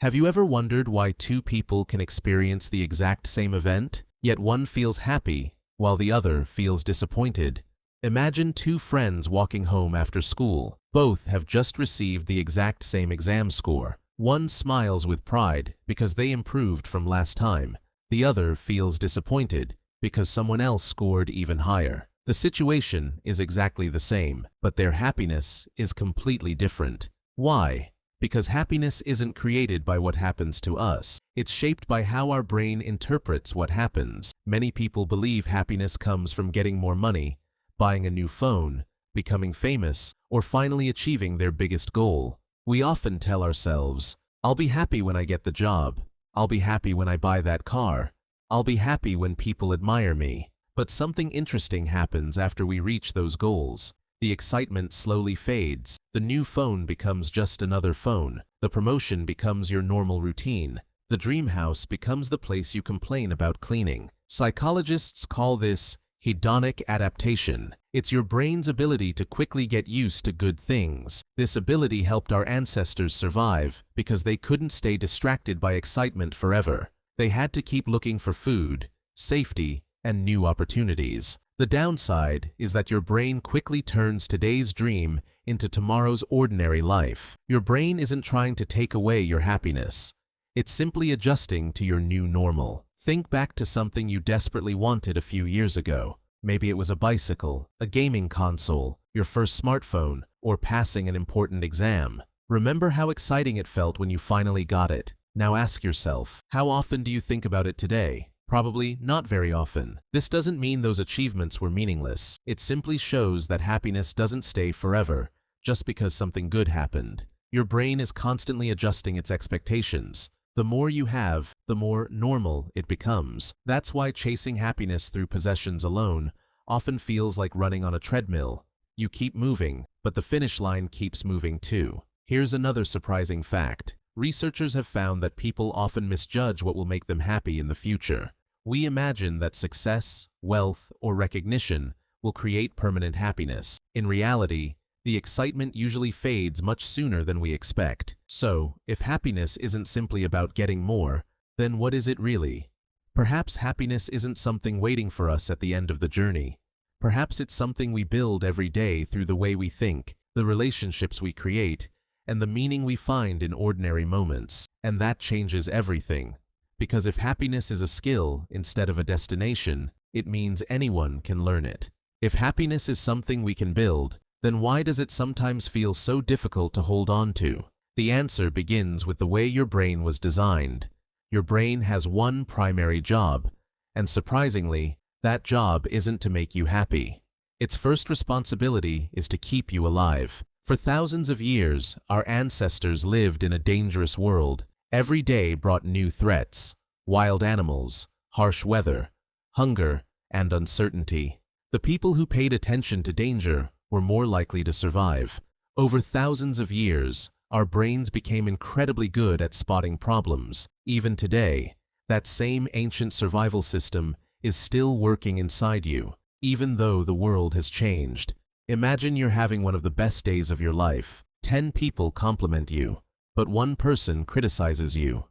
Have you ever wondered why two people can experience the exact same event, yet one feels happy while the other feels disappointed? Imagine two friends walking home after school. Both have just received the exact same exam score. One smiles with pride because they improved from last time. The other feels disappointed because someone else scored even higher. The situation is exactly the same, but their happiness is completely different. Why? Because happiness isn't created by what happens to us. It's shaped by how our brain interprets what happens. Many people believe happiness comes from getting more money, buying a new phone, becoming famous, or finally achieving their biggest goal. We often tell ourselves, "I'll be happy when I get the job. I'll be happy when I buy that car. I'll be happy when people admire me." But something interesting happens after we reach those goals. The excitement slowly fades. The new phone becomes just another phone. The promotion becomes your normal routine. The dream house becomes the place you complain about cleaning. Psychologists call this hedonic adaptation. It's your brain's ability to quickly get used to good things. This ability helped our ancestors survive because they couldn't stay distracted by excitement forever. They had to keep looking for food, safety, and new opportunities. The downside is that your brain quickly turns today's dream into tomorrow's ordinary life. Your brain isn't trying to take away your happiness. It's simply adjusting to your new normal. Think back to something you desperately wanted a few years ago. Maybe it was a bicycle, a gaming console, your first smartphone, or passing an important exam. Remember how exciting it felt when you finally got it. Now ask yourself, how often do you think about it today? Probably not very often. This doesn't mean those achievements were meaningless. It simply shows that happiness doesn't stay forever just because something good happened. Your brain is constantly adjusting its expectations. The more you have, the more normal it becomes. That's why chasing happiness through possessions alone often feels like running on a treadmill. You keep moving, but the finish line keeps moving too. Here's another surprising fact. Researchers have found that people often misjudge what will make them happy in the future. We imagine that success, wealth, or recognition will create permanent happiness. In reality, the excitement usually fades much sooner than we expect. So, if happiness isn't simply about getting more, then what is it really? Perhaps happiness isn't something waiting for us at the end of the journey. Perhaps it's something we build every day through the way we think, the relationships we create, and the meaning we find in ordinary moments. And that changes everything. Because if happiness is a skill instead of a destination, it means anyone can learn it. If happiness is something we can build, then why does it sometimes feel so difficult to hold on to? The answer begins with the way your brain was designed. Your brain has one primary job, and surprisingly, that job isn't to make you happy. Its first responsibility is to keep you alive. For thousands of years, our ancestors lived in a dangerous world. Every day brought new threats: wild animals, harsh weather, hunger, and uncertainty. The people who paid attention to danger were more likely to survive. Over thousands of years, our brains became incredibly good at spotting problems. Even today, that same ancient survival system is still working inside you, even though the world has changed. Imagine you're having one of the best days of your life. 10 people compliment you, but one person criticizes you.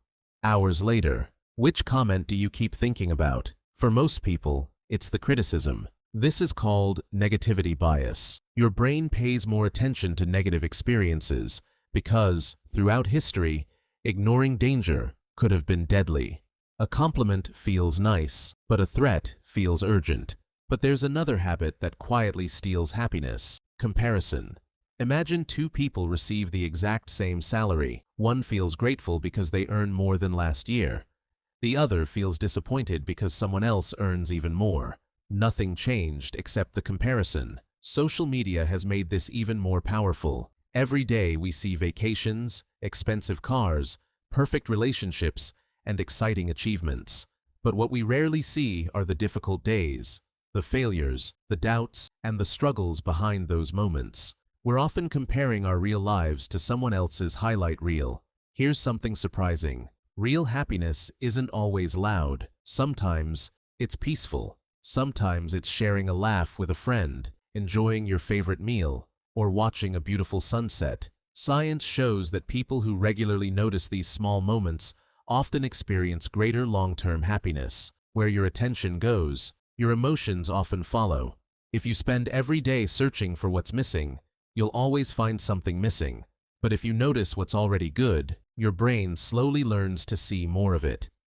Hours later, which comment do you keep thinking about? For most people, it's the criticism. This is called negativity bias. Your brain pays more attention to negative experiences because, throughout history, ignoring danger could have been deadly. A compliment feels nice, but a threat feels urgent. But there's another habit that quietly steals happiness: comparison. Imagine two people receive the exact same salary. One feels grateful because they earn more than last year. The other feels disappointed because someone else earns even more. Nothing changed except the comparison. Social media has made this even more powerful. Every day we see vacations, expensive cars, perfect relationships, and exciting achievements. But what we rarely see are the difficult days, the failures, the doubts, and the struggles behind those moments. We're often comparing our real lives to someone else's highlight reel. Here's something surprising. Real happiness isn't always loud. Sometimes it's peaceful. Sometimes it's sharing a laugh with a friend, enjoying your favorite meal, or watching a beautiful sunset. Science shows that people who regularly notice these small moments often experience greater long-term happiness. Where your attention goes, your emotions often follow. If you spend every day searching for what's missing, you'll always find something missing. But if you notice what's already good, your brain slowly learns to see more of it.